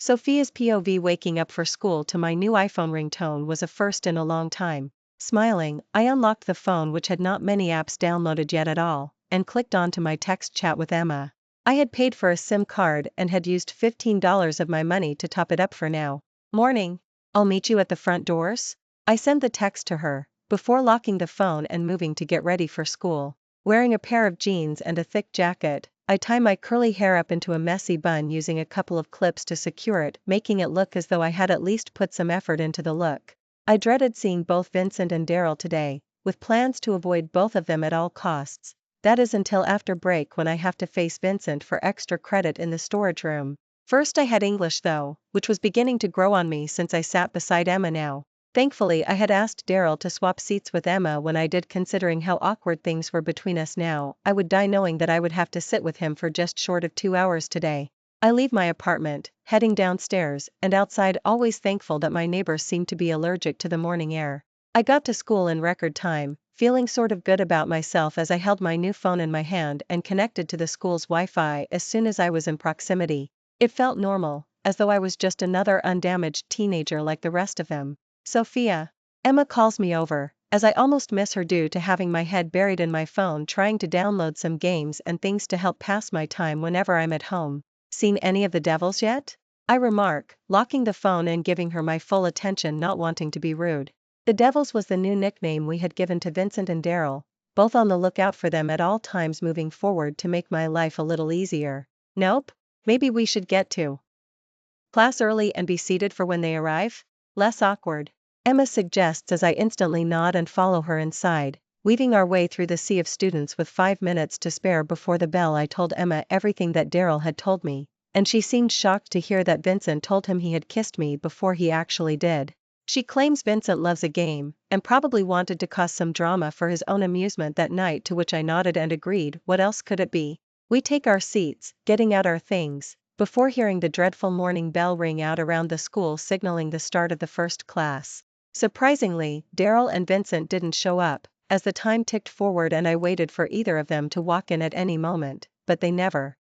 Sophia's POV waking up for school to my new iPhone ringtone was a first in a long time. Smiling, I unlocked the phone, which had not many apps downloaded yet at all, and clicked onto my text chat with Emma. I had paid for a SIM card and had used $15 of my money to top it up for now. Morning. I'll meet you at the front doors? I sent the text to her, before locking the phone and moving to get ready for school. Wearing a pair of jeans and a thick jacket, I tie my curly hair up into a messy bun using a couple of clips to secure it, making it look as though I had at least put some effort into the look. I dreaded seeing both Vincent and Daryl today, with plans to avoid both of them at all costs. That is until after break, when I have to face Vincent for extra credit in the storage room. First I had English though, which was beginning to grow on me since I sat beside Emma now. Thankfully I had asked Daryl to swap seats with Emma when I did, considering how awkward things were between us now. I would die knowing that I would have to sit with him for just short of 2 hours today. I leave my apartment, heading downstairs, and outside always thankful that my neighbors seemed to be allergic to the morning air. I got to school in record time, feeling sort of good about myself as I held my new phone in my hand and connected to the school's Wi-Fi as soon as I was in proximity. It felt normal, as though I was just another undamaged teenager like the rest of them. Sophia. Emma calls me over, as I almost miss her due to having my head buried in my phone trying to download some games and things to help pass my time whenever I'm at home. Seen any of the Devils yet? I remark, locking the phone and giving her my full attention, not wanting to be rude. The Devils was the new nickname we had given to Vincent and Daryl, both on the lookout for them at all times moving forward to make my life a little easier. Nope? Maybe we should get to class early and be seated for when they arrive? Less awkward. Emma suggests as I instantly nod and follow her inside, weaving our way through the sea of students with 5 minutes to spare before the bell. I told Emma everything that Daryl had told me, and she seemed shocked to hear that Vincent told him he had kissed me before he actually did. She claims Vincent loves a game, and probably wanted to cause some drama for his own amusement that night, to which I nodded and agreed. What else could it be? We take our seats, getting out our things, before hearing the dreadful morning bell ring out around the school, signaling the start of the first class. Surprisingly, Daryl and Vincent didn't show up, as the time ticked forward and I waited for either of them to walk in at any moment, but they never.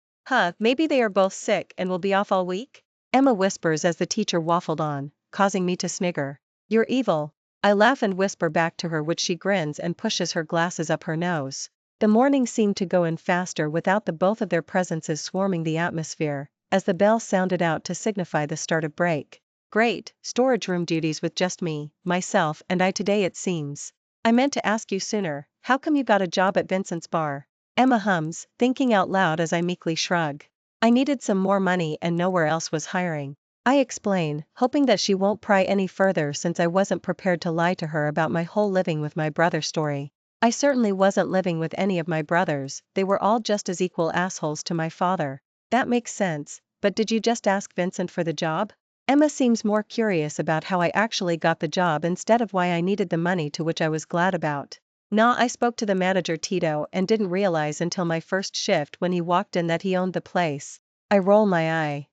Maybe they are both sick and will be off all week? Emma whispers as the teacher waffled on, causing me to snigger. You're evil. I laugh and whisper back to her, which she grins and pushes her glasses up her nose. The morning seemed to go in faster without the both of their presences swarming the atmosphere, as the bell sounded out to signify the start of break. Great, storage room duties with just me, myself and I today it seems. I meant to ask you sooner, how come you got a job at Vincent's bar? Emma hums, thinking out loud as I meekly shrug. I needed some more money and nowhere else was hiring. I explain, hoping that she won't pry any further since I wasn't prepared to lie to her about my whole living with my brother story. I certainly wasn't living with any of my brothers, they were all just as equal assholes to my father. That makes sense, but did you just ask Vincent for the job? Emma seems more curious about how I actually got the job instead of why I needed the money, to which I was glad about. Nah, I spoke to the manager Tito and didn't realize until my first shift when he walked in that he owned the place. I roll my eye.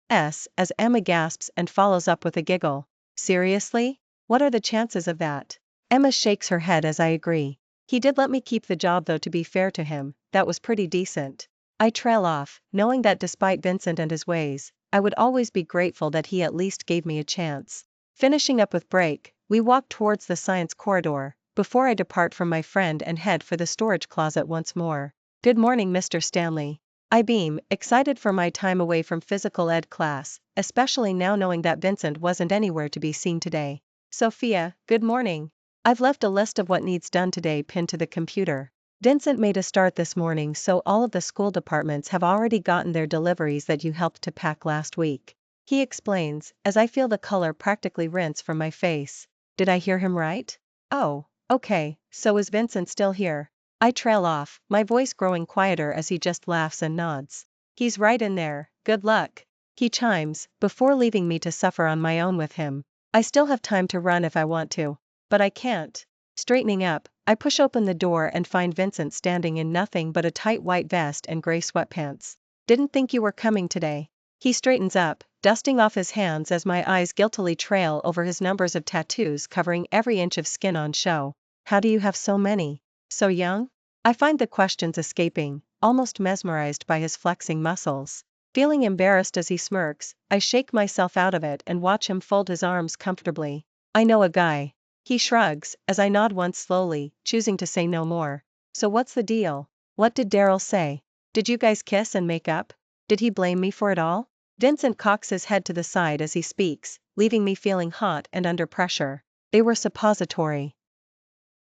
As Emma gasps and follows up with a giggle. Seriously? What are the chances of that? Emma shakes her head as I agree. He did let me keep the job though, to be fair to him, that was pretty decent. I trail off, knowing that despite Vincent and his ways, I would always be grateful that he at least gave me a chance. Finishing up with break, we walk towards the science corridor, before I depart from my friend and head for the storage closet once more. Good morning, Mr. Stanley. I beam, excited for my time away from physical ed class, especially now knowing that Vincent wasn't anywhere to be seen today. Sophia, good morning. I've left a list of what needs done today pinned to the computer. Vincent made a start this morning, so all of the school departments have already gotten their deliveries that you helped to pack last week. He explains, as I feel the color practically rinse from my face. Did I hear him right? Oh, okay, so is Vincent still here? I trail off, my voice growing quieter as he just laughs and nods. He's right in there, good luck. He chimes, before leaving me to suffer on my own with him. I still have time to run if I want to. But I can't. Straightening up, I push open the door and find Vincent standing in nothing but a tight white vest and gray sweatpants. Didn't think you were coming today. He straightens up, dusting off his hands as my eyes guiltily trail over his numbers of tattoos covering every inch of skin on show. How do you have so many? So young? I find the questions escaping, almost mesmerized by his flexing muscles. Feeling embarrassed as he smirks, I shake myself out of it and watch him fold his arms comfortably. I know a guy. He shrugs, as I nod once slowly, choosing to say no more. So what's the deal? What did Daryl say? Did you guys kiss and make up? Did he blame me for it all? Vincent cocks his head to the side as he speaks, leaving me feeling hot and under pressure. They were suppository.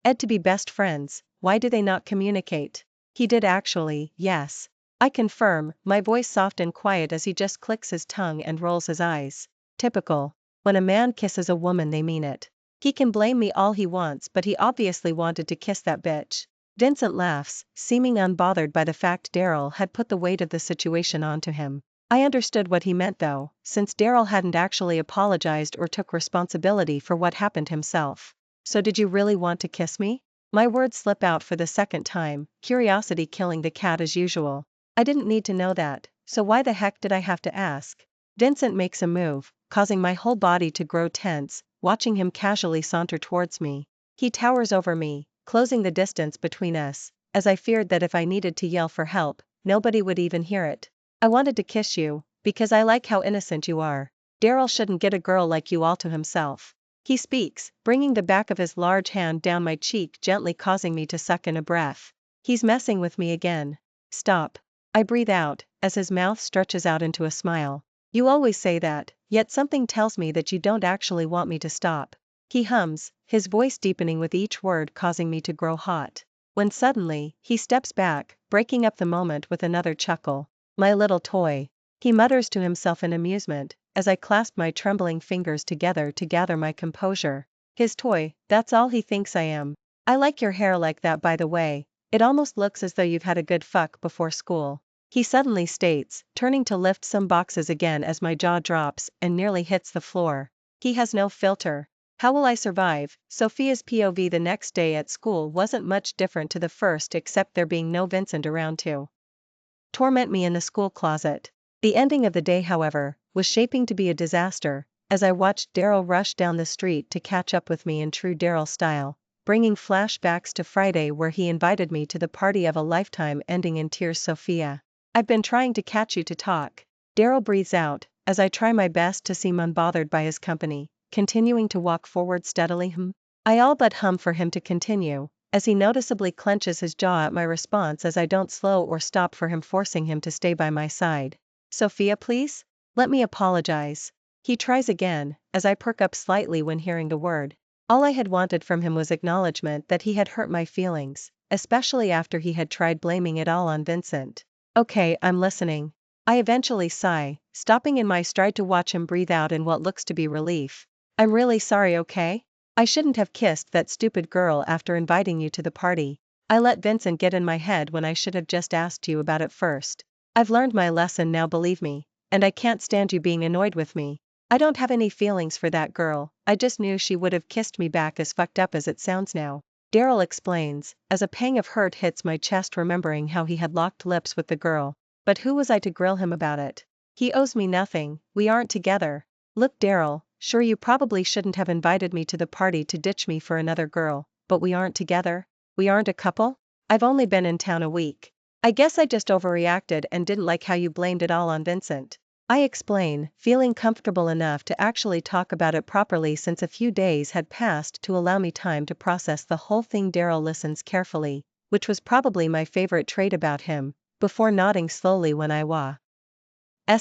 Ed to be best friends, why do they not communicate? He did actually, yes. I confirm, my voice soft and quiet as he just clicks his tongue and rolls his eyes. Typical. When a man kisses a woman they mean it. He can blame me all he wants but he obviously wanted to kiss that bitch. Vincent laughs, seeming unbothered by the fact Daryl had put the weight of the situation onto him. I understood what he meant though, since Daryl hadn't actually apologized or took responsibility for what happened himself. So did you really want to kiss me? My words slip out for the second time, curiosity killing the cat as usual. I didn't need to know that, so why the heck did I have to ask? Vincent makes a move, causing my whole body to grow tense, watching him casually saunter towards me. He towers over me, closing the distance between us, as I feared that if I needed to yell for help, nobody would even hear it. I wanted to kiss you, because I like how innocent you are. Daryl shouldn't get a girl like you all to himself. He speaks, bringing the back of his large hand down my cheek, gently causing me to suck in a breath. He's messing with me again. Stop. I breathe out, as his mouth stretches out into a smile. You always say that, yet something tells me that you don't actually want me to stop. He hums, his voice deepening with each word, causing me to grow hot. When suddenly, he steps back, breaking up the moment with another chuckle. My little toy. He mutters to himself in amusement, as I clasp my trembling fingers together to gather my composure. His toy, that's all he thinks I am. I like your hair like that, by the way. It almost looks as though you've had a good fuck before school. He suddenly states, turning to lift some boxes again as my jaw drops and nearly hits the floor. He has no filter. How will I survive? Sophia's POV the next day at school wasn't much different to the first, except there being no Vincent around to torment me in the school closet. The ending of the day, however, was shaping to be a disaster, as I watched Daryl rush down the street to catch up with me in true Daryl style, bringing flashbacks to Friday where he invited me to the party of a lifetime ending in tears. Sophia, I've been trying to catch you to talk. Daryl breathes out, as I try my best to seem unbothered by his company, continuing to walk forward steadily. I all but hum for him to continue, as he noticeably clenches his jaw at my response as I don't slow or stop for him, forcing him to stay by my side. Sophia, please? Let me apologize. He tries again, as I perk up slightly when hearing the word. All I had wanted from him was acknowledgement that he had hurt my feelings, especially after he had tried blaming it all on Vincent. Okay, I'm listening. I eventually sigh, stopping in my stride to watch him breathe out in what looks to be relief. I'm really sorry, okay? I shouldn't have kissed that stupid girl after inviting you to the party. I let Vincent get in my head when I should have just asked you about it first. I've learned my lesson now, believe me, and I can't stand you being annoyed with me. I don't have any feelings for that girl, I just knew she would have kissed me back, as fucked up as it sounds now. Daryl explains, as a pang of hurt hits my chest remembering how he had locked lips with the girl. But who was I to grill him about it? He owes me nothing, we aren't together. Look Daryl, sure you probably shouldn't have invited me to the party to ditch me for another girl, but we aren't together? We aren't a couple? I've only been in town a week. I guess I just overreacted and didn't like how you blamed it all on Vincent. I explain, feeling comfortable enough to actually talk about it properly since a few days had passed to allow me time to process the whole thing. Daryl listens carefully, which was probably my favorite trait about him, before nodding slowly when I was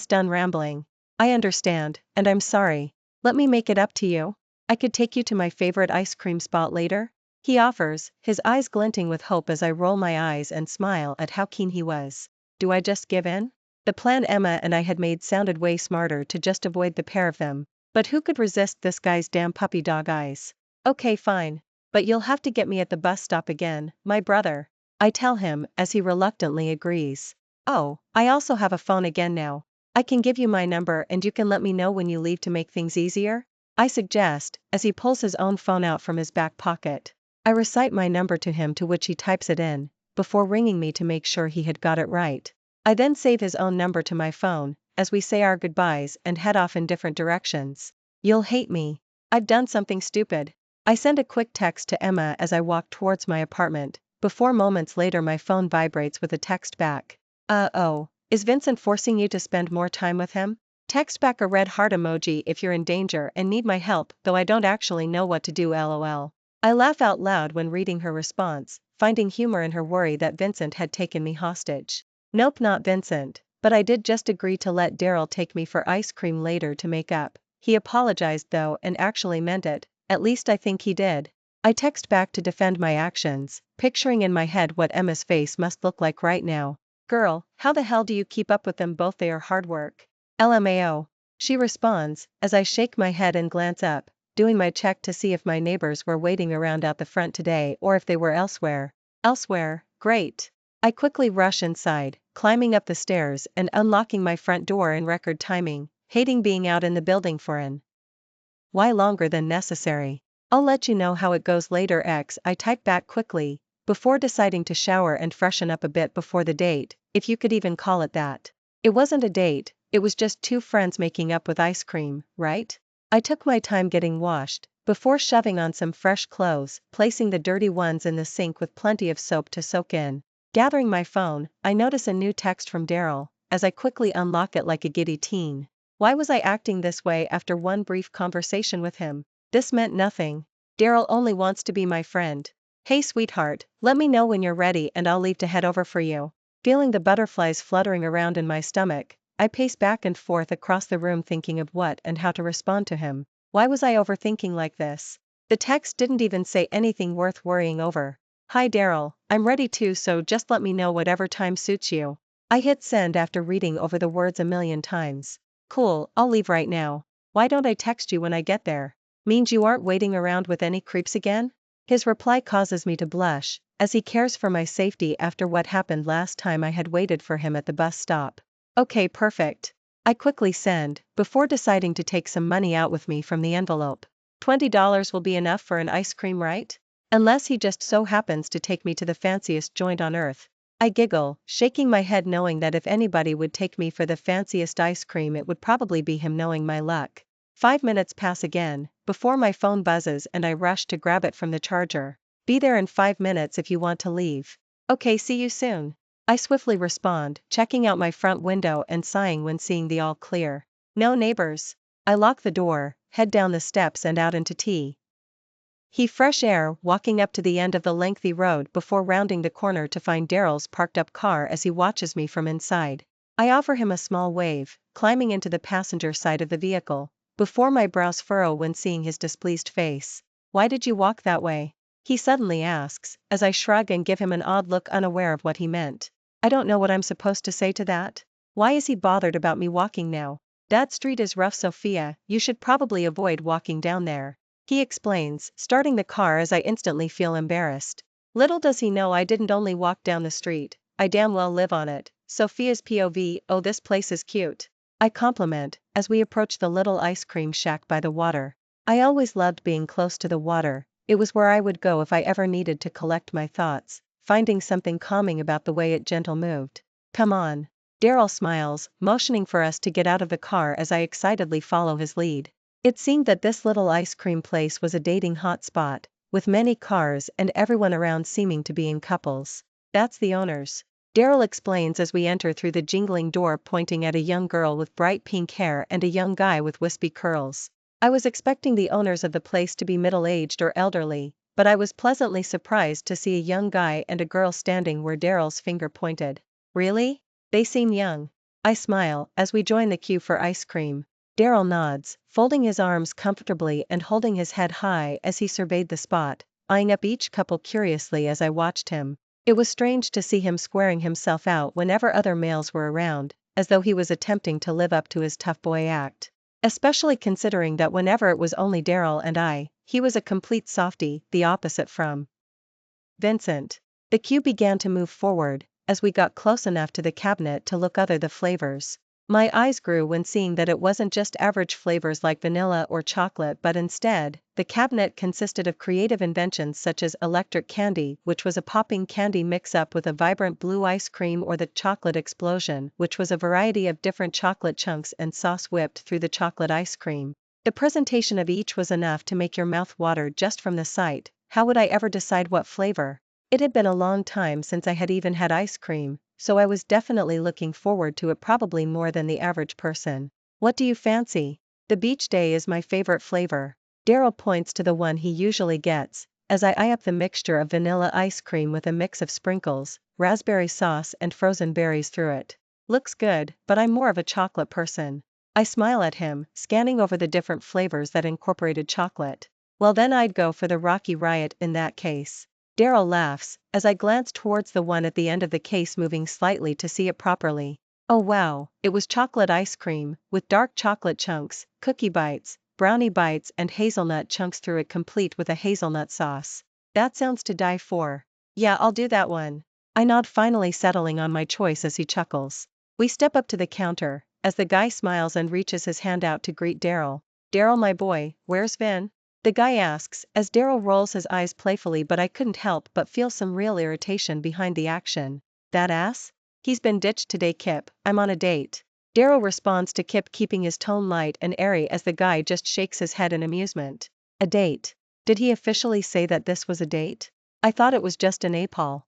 done rambling. I understand, and I'm sorry. Let me make it up to you. I could take you to my favorite ice cream spot later. He offers, his eyes glinting with hope as I roll my eyes and smile at how keen he was. Do I just give in? The plan Emma and I had made sounded way smarter to just avoid the pair of them, but who could resist this guy's damn puppy dog eyes? Okay, fine. But you'll have to get me at the bus stop again, my brother. I tell him, as he reluctantly agrees. Oh, I also have a phone again now. I can give you my number and you can let me know when you leave to make things easier? I suggest, as he pulls his own phone out from his back pocket. I recite my number to him, to which he types it in, before ringing me to make sure he had got it right. I then save his own number to my phone, as we say our goodbyes and head off in different directions. You'll hate me. I've done something stupid. I send a quick text to Emma as I walk towards my apartment, before moments later my phone vibrates with a text back. Oh. Is Vincent forcing you to spend more time with him? Text back a red heart emoji if you're in danger and need my help, though I don't actually know what to do, lol. I laugh out loud when reading her response, finding humor in her worry that Vincent had taken me hostage. Nope, not Vincent, but I did just agree to let Daryl take me for ice cream later to make up. He apologized though and actually meant it, at least I think he did. I text back to defend my actions, picturing in my head what Emma's face must look like right now. Girl, how the hell do you keep up with them both? They are hard work. LMAO. She responds, as I shake my head and glance up, doing my check to see if my neighbors were waiting around out the front today or if they were elsewhere. Elsewhere, great. I quickly rush inside, climbing up the stairs and unlocking my front door in record timing, hating being out in the building for an why longer than necessary. I'll let you know how it goes later. I type back quickly, before deciding to shower and freshen up a bit before the date, if you could even call it that. It wasn't a date, it was just two friends making up with ice cream, right? I took my time getting washed, before shoving on some fresh clothes, placing the dirty ones in the sink with plenty of soap to soak in. Gathering my phone, I notice a new text from Daryl, as I quickly unlock it like a giddy teen. Why was I acting this way after one brief conversation with him? This meant nothing. Daryl only wants to be my friend. Hey sweetheart, let me know when you're ready and I'll leave to head over for you. Feeling the butterflies fluttering around in my stomach, I pace back and forth across the room thinking of what and how to respond to him. Why was I overthinking like this? The text didn't even say anything worth worrying over. Hi Daryl, I'm ready too, so just let me know whatever time suits you. I hit send after reading over the words a million times. Cool, I'll leave right now. Why don't I text you when I get there? Means you aren't waiting around with any creeps again? His reply causes me to blush, as he cares for my safety after what happened last time I had waited for him at the bus stop. Okay, perfect. I quickly send, before deciding to take some money out with me from the envelope. $20 will be enough for an ice cream, right? Unless he just so happens to take me to the fanciest joint on earth. I giggle, shaking my head knowing that if anybody would take me for the fanciest ice cream it would probably be him, knowing my luck. 5 minutes pass again, before my phone buzzes and I rush to grab it from the charger. Be there in 5 minutes if you want to leave. Okay, see you soon. I swiftly respond, checking out my front window and sighing when seeing the all clear. No neighbors. I lock the door, head down the steps and out into tea. He fresh air, walking up to the end of the lengthy road before rounding the corner to find Daryl's parked up car as he watches me from inside. I offer him a small wave, climbing into the passenger side of the vehicle, before my brows furrow when seeing his displeased face. Why did you walk that way? He suddenly asks, as I shrug and give him an odd look unaware of what he meant. I don't know what I'm supposed to say to that. Why is he bothered about me walking now? That street is rough, Sophia, you should probably avoid walking down there. He explains, starting the car as I instantly feel embarrassed. Little does he know I didn't only walk down the street, I damn well live on it. Sophia's POV, oh this place is cute. I compliment, as we approach the little ice cream shack by the water. I always loved being close to the water, it was where I would go if I ever needed to collect my thoughts, finding something calming about the way it gentle moved. Come on. Daryl smiles, motioning for us to get out of the car as I excitedly follow his lead. It seemed that this little ice cream place was a dating hotspot, with many cars and everyone around seeming to be in couples. That's the owners. Daryl explains as we enter through the jingling door, pointing at a young girl with bright pink hair and a young guy with wispy curls. I was expecting the owners of the place to be middle-aged or elderly, but I was pleasantly surprised to see a young guy and a girl standing where Daryl's finger pointed. Really? They seem young. I smile as we join the queue for ice cream. Daryl nods, folding his arms comfortably and holding his head high as he surveyed the spot, eyeing up each couple curiously as I watched him. It was strange to see him squaring himself out whenever other males were around, as though he was attempting to live up to his tough boy act. Especially considering that whenever it was only Daryl and I, he was a complete softie, the opposite from Vincent. The queue began to move forward, as we got close enough to the cabinet to look other the flavors. My eyes grew when seeing that it wasn't just average flavors like vanilla or chocolate, but instead, the cabinet consisted of creative inventions such as electric candy, which was a popping candy mix-up with a vibrant blue ice cream, or the chocolate explosion, which was a variety of different chocolate chunks and sauce whipped through the chocolate ice cream. The presentation of each was enough to make your mouth water just from the sight. How would I ever decide what flavor? It had been a long time since I had even had ice cream, so I was definitely looking forward to it probably more than the average person. What do you fancy? The beach day is my favorite flavor. Daryl points to the one he usually gets, as I eye up the mixture of vanilla ice cream with a mix of sprinkles, raspberry sauce and frozen berries through it. Looks good, but I'm more of a chocolate person. I smile at him, scanning over the different flavors that incorporated chocolate. Well then I'd go for the Rocky Riot in that case. Daryl laughs, as I glance towards the one at the end of the case, moving slightly to see it properly. Oh wow, it was chocolate ice cream, with dark chocolate chunks, cookie bites, brownie bites and hazelnut chunks through it, complete with a hazelnut sauce. That sounds to die for. Yeah, I'll do that one. I nod, finally settling on my choice as he chuckles. We step up to the counter, as the guy smiles and reaches his hand out to greet Daryl. Daryl my boy, where's Vin? The guy asks, as Daryl rolls his eyes playfully, but I couldn't help but feel some real irritation behind the action. That ass? He's been ditched today, Kip, I'm on a date. Daryl responds to Kip, keeping his tone light and airy as the guy just shakes his head in amusement. A date? Did he officially say that this was a date? I thought it was just an APOL.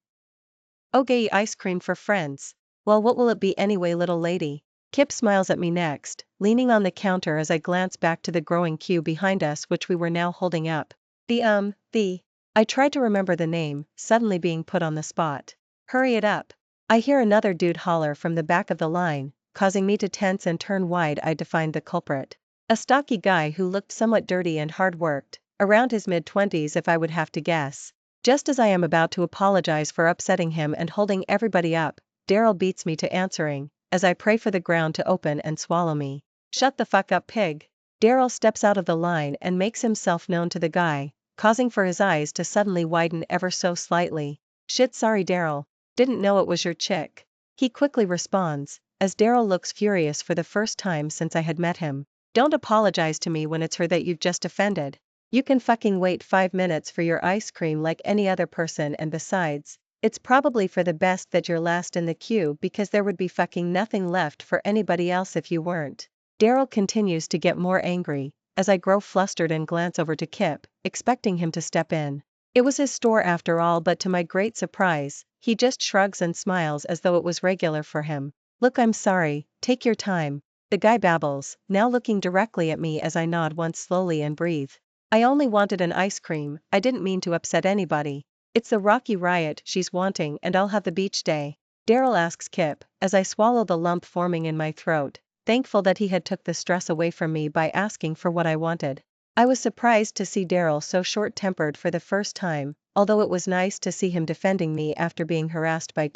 Okay, ice cream for friends. Well, what will it be anyway, little lady? Kip smiles at me next, leaning on the counter as I glance back to the growing queue behind us, which we were now holding up. I try to remember the name, suddenly being put on the spot. Hurry it up. I hear another dude holler from the back of the line, causing me to tense and turn wide-eyed to find the culprit. A stocky guy who looked somewhat dirty and hard-worked, around his mid-20s if I would have to guess. Just as I am about to apologize for upsetting him and holding everybody up, Daryl beats me to answering, as I pray for the ground to open and swallow me. Shut the fuck up, pig. Daryl steps out of the line and makes himself known to the guy, causing for his eyes to suddenly widen ever so slightly. Shit, sorry Daryl. Didn't know it was your chick. He quickly responds, as Daryl looks furious for the first time since I had met him. Don't apologize to me when it's her that you've just offended. You can fucking wait 5 minutes for your ice cream like any other person, and besides, it's probably for the best that you're last in the queue, because there would be fucking nothing left for anybody else if you weren't. Daryl continues to get more angry, as I grow flustered and glance over to Kip, expecting him to step in. It was his store after all, but to my great surprise, he just shrugs and smiles as though it was regular for him. Look, I'm sorry, take your time. The guy babbles, now looking directly at me as I nod once slowly and breathe. I only wanted an ice cream, I didn't mean to upset anybody. It's the Rocky Riot she's wanting, and I'll have the beach day. Daryl asks Kip, as I swallow the lump forming in my throat, thankful that he had took the stress away from me by asking for what I wanted. I was surprised to see Daryl so short-tempered for the first time, although it was nice to see him defending me after being harassed by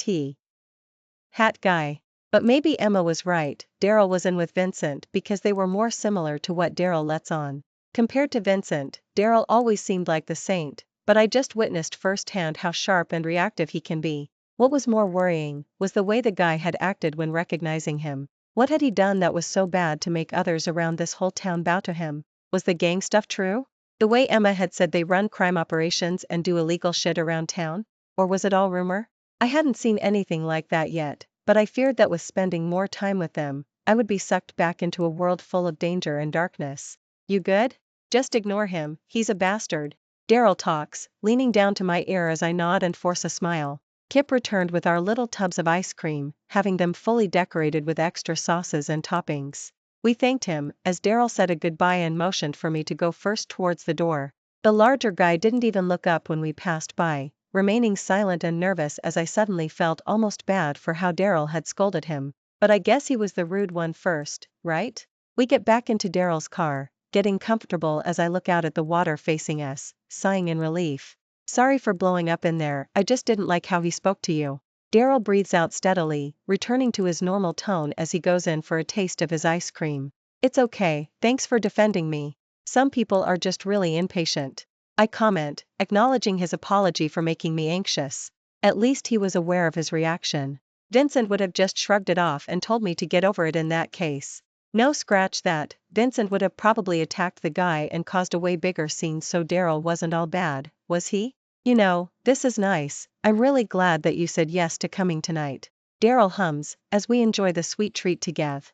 Hat guy. But maybe Emma was right, Daryl was in with Vincent because they were more similar to what Daryl lets on. Compared to Vincent, Daryl always seemed like the saint, but I just witnessed firsthand how sharp and reactive he can be. What was more worrying was the way the guy had acted when recognizing him. What had he done that was so bad to make others around this whole town bow to him? Was the gang stuff true? The way Emma had said they run crime operations and do illegal shit around town? Or was it all rumor? I hadn't seen anything like that yet, but I feared that with spending more time with them, I would be sucked back into a world full of danger and darkness. You good? Just ignore him, he's a bastard. Daryl talks, leaning down to my ear as I nod and force a smile. Kip returned with our little tubs of ice cream, having them fully decorated with extra sauces and toppings. We thanked him, as Daryl said a goodbye and motioned for me to go first towards the door. The larger guy didn't even look up when we passed by, remaining silent and nervous as I suddenly felt almost bad for how Daryl had scolded him. But I guess he was the rude one first, right? We get back into Daryl's car, getting comfortable as I look out at the water facing us, sighing in relief. Sorry for blowing up in there, I just didn't like how he spoke to you. Daryl breathes out steadily, returning to his normal tone as he goes in for a taste of his ice cream. It's okay, thanks for defending me. Some people are just really impatient. I comment, acknowledging his apology for making me anxious. At least he was aware of his reaction. Vincent would have just shrugged it off and told me to get over it in that case. No, scratch that, Vincent would have probably attacked the guy and caused a way bigger scene, so Daryl wasn't all bad, was he? You know, this is nice, I'm really glad that you said yes to coming tonight. Daryl hums, as we enjoy the sweet treat together.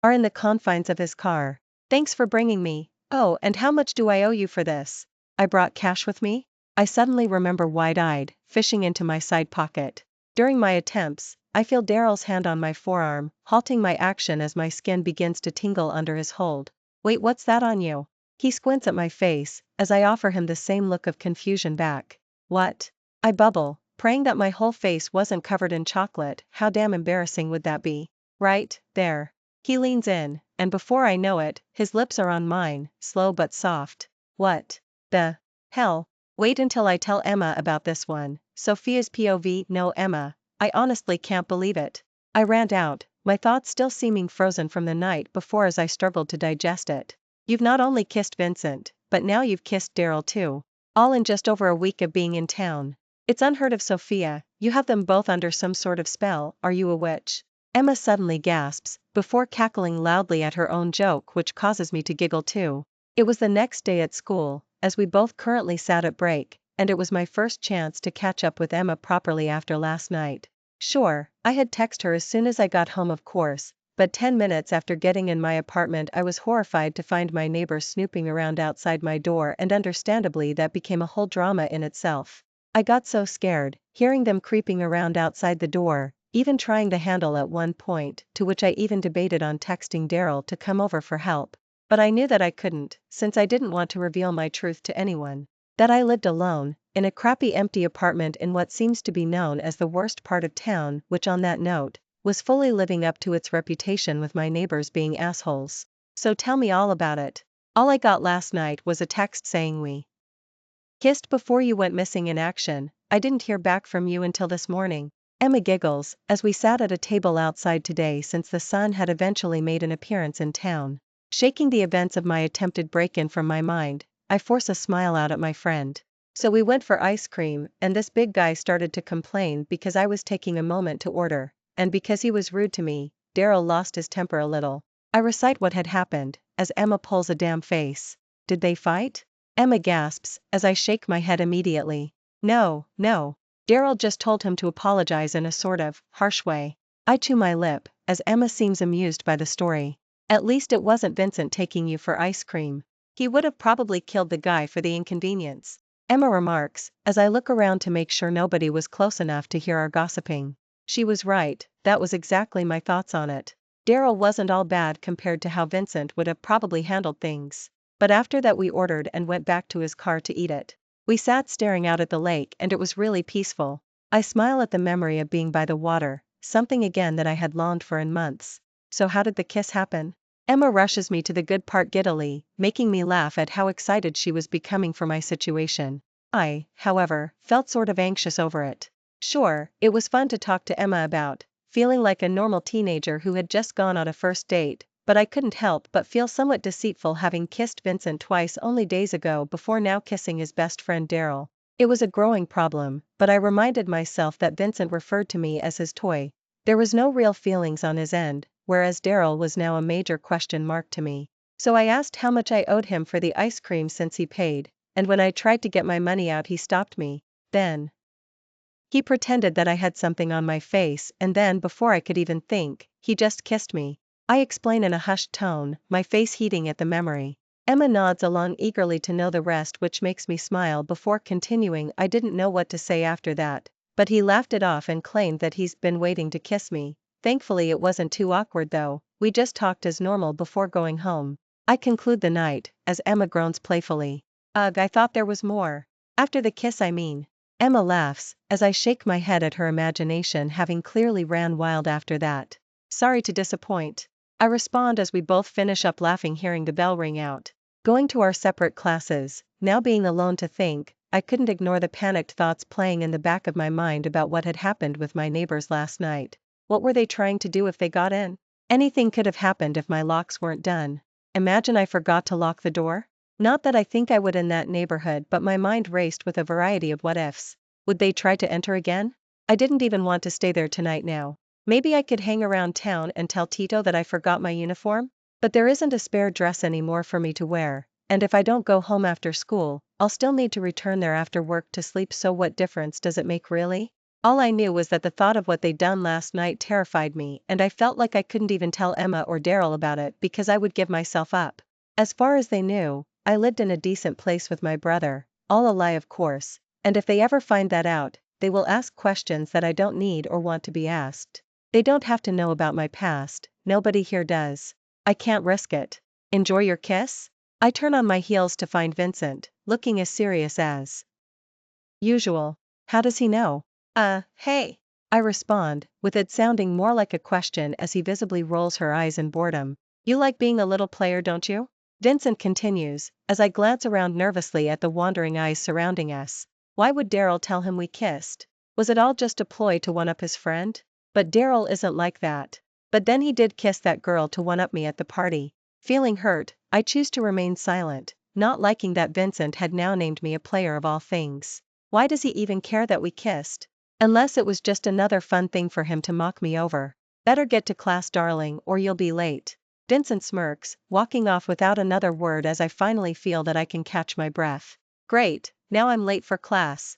Are in the confines of his car. Thanks for bringing me. Oh, and how much do I owe you for this? I brought cash with me? I suddenly remember wide-eyed, fishing into my side pocket. During my attempts I feel Daryl's hand on my forearm, halting my action as my skin begins to tingle under his hold. Wait, what's that on you? He squints at my face, as I offer him the same look of confusion back. What? I bubble, praying that my whole face wasn't covered in chocolate. How damn embarrassing would that be? Right, there. He leans in, and before I know it, his lips are on mine, slow but soft. What the hell? Wait until I tell Emma about this one. Sophia's POV. No, Emma. I honestly can't believe it. I rant out, my thoughts still seeming frozen from the night before as I struggled to digest it. You've not only kissed Vincent, but now you've kissed Daryl too. All in just over a week of being in town. It's unheard of, Sophia. You have them both under some sort of spell. Are you a witch? Emma suddenly gasps, before cackling loudly at her own joke, which causes me to giggle too. It was the next day at school, as we both currently sat at break, and it was my first chance to catch up with Emma properly after last night. Sure, I had texted her as soon as I got home, of course, but 10 minutes after getting in my apartment I was horrified to find my neighbors snooping around outside my door, and understandably that became a whole drama in itself. I got so scared, hearing them creeping around outside the door, even trying the handle at one point, to which I even debated on texting Daryl to come over for help. But I knew that I couldn't, since I didn't want to reveal my truth to anyone. That I lived alone, in a crappy empty apartment in what seems to be known as the worst part of town, which on that note, was fully living up to its reputation with my neighbors being assholes. So tell me all about it. All I got last night was a text saying we kissed before you went missing in action. I didn't hear back from you until this morning. Emma giggles, as we sat at a table outside today since the sun had eventually made an appearance in town. Shaking the events of my attempted break-in from my mind, I force a smile out at my friend. So we went for ice cream, and this big guy started to complain because I was taking a moment to order, and because he was rude to me. Daryl lost his temper a little. I recite what had happened, as Emma pulls a damn face. Did they fight? Emma gasps, as I shake my head immediately. No. Daryl just told him to apologize in a sort of harsh way. I chew my lip, as Emma seems amused by the story. At least it wasn't Vincent taking you for ice cream. He would have probably killed the guy for the inconvenience. Emma remarks, as I look around to make sure nobody was close enough to hear our gossiping. She was right, that was exactly my thoughts on it. Daryl wasn't all bad compared to how Vincent would have probably handled things. But after that we ordered and went back to his car to eat it. We sat staring out at the lake and it was really peaceful. I smile at the memory of being by the water, something again that I had longed for in months. So how did the kiss happen? Emma rushes me to the good part giddily, making me laugh at how excited she was becoming for my situation. I, however, felt sort of anxious over it. Sure, it was fun to talk to Emma about, feeling like a normal teenager who had just gone on a first date, but I couldn't help but feel somewhat deceitful having kissed Vincent twice only days ago before now kissing his best friend Daryl. It was a growing problem, but I reminded myself that Vincent referred to me as his toy. There was no real feelings on his end, whereas Daryl was now a major question mark to me. So I asked how much I owed him for the ice cream since he paid, and when I tried to get my money out he stopped me. Then he pretended that I had something on my face, and then before I could even think, he just kissed me. I explain in a hushed tone, my face heating at the memory. Emma nods along eagerly to know the rest, which makes me smile before continuing. I didn't know what to say after that, but he laughed it off and claimed that he's been waiting to kiss me. Thankfully it wasn't too awkward though, we just talked as normal before going home. I conclude the night, as Emma groans playfully. Ugh, I thought there was more. After the kiss, I mean. Emma laughs, as I shake my head at her imagination having clearly ran wild after that. Sorry to disappoint. I respond as we both finish up laughing hearing the bell ring out. Going to our separate classes, now being alone to think, I couldn't ignore the panicked thoughts playing in the back of my mind about what had happened with my neighbors last night. What were they trying to do if they got in? Anything could have happened if my locks weren't done. Imagine I forgot to lock the door? Not that I think I would in that neighborhood, but my mind raced with a variety of what-ifs. Would they try to enter again? I didn't even want to stay there tonight now. Maybe I could hang around town and tell Tito that I forgot my uniform? But there isn't a spare dress anymore for me to wear, and if I don't go home after school, I'll still need to return there after work to sleep, so what difference does it make really? All I knew was that the thought of what they'd done last night terrified me, and I felt like I couldn't even tell Emma or Daryl about it because I would give myself up. As far as they knew, I lived in a decent place with my brother, all a lie of course, and if they ever find that out, they will ask questions that I don't need or want to be asked. They don't have to know about my past, nobody here does. I can't risk it. Enjoy your kiss? I turn on my heels to find Vincent, looking as serious as usual. How does he know? Hey. I respond, with it sounding more like a question as he visibly rolls her eyes in boredom. You like being a little player, don't you? Vincent continues, as I glance around nervously at the wandering eyes surrounding us. Why would Daryl tell him we kissed? Was it all just a ploy to one-up his friend? But Daryl isn't like that. But then he did kiss that girl to one-up me at the party. Feeling hurt, I choose to remain silent, not liking that Vincent had now named me a player of all things. Why does he even care that we kissed? Unless it was just another fun thing for him to mock me over. Better get to class, darling, or you'll be late. Vincent smirks, walking off without another word as I finally feel that I can catch my breath. Great, now I'm late for class.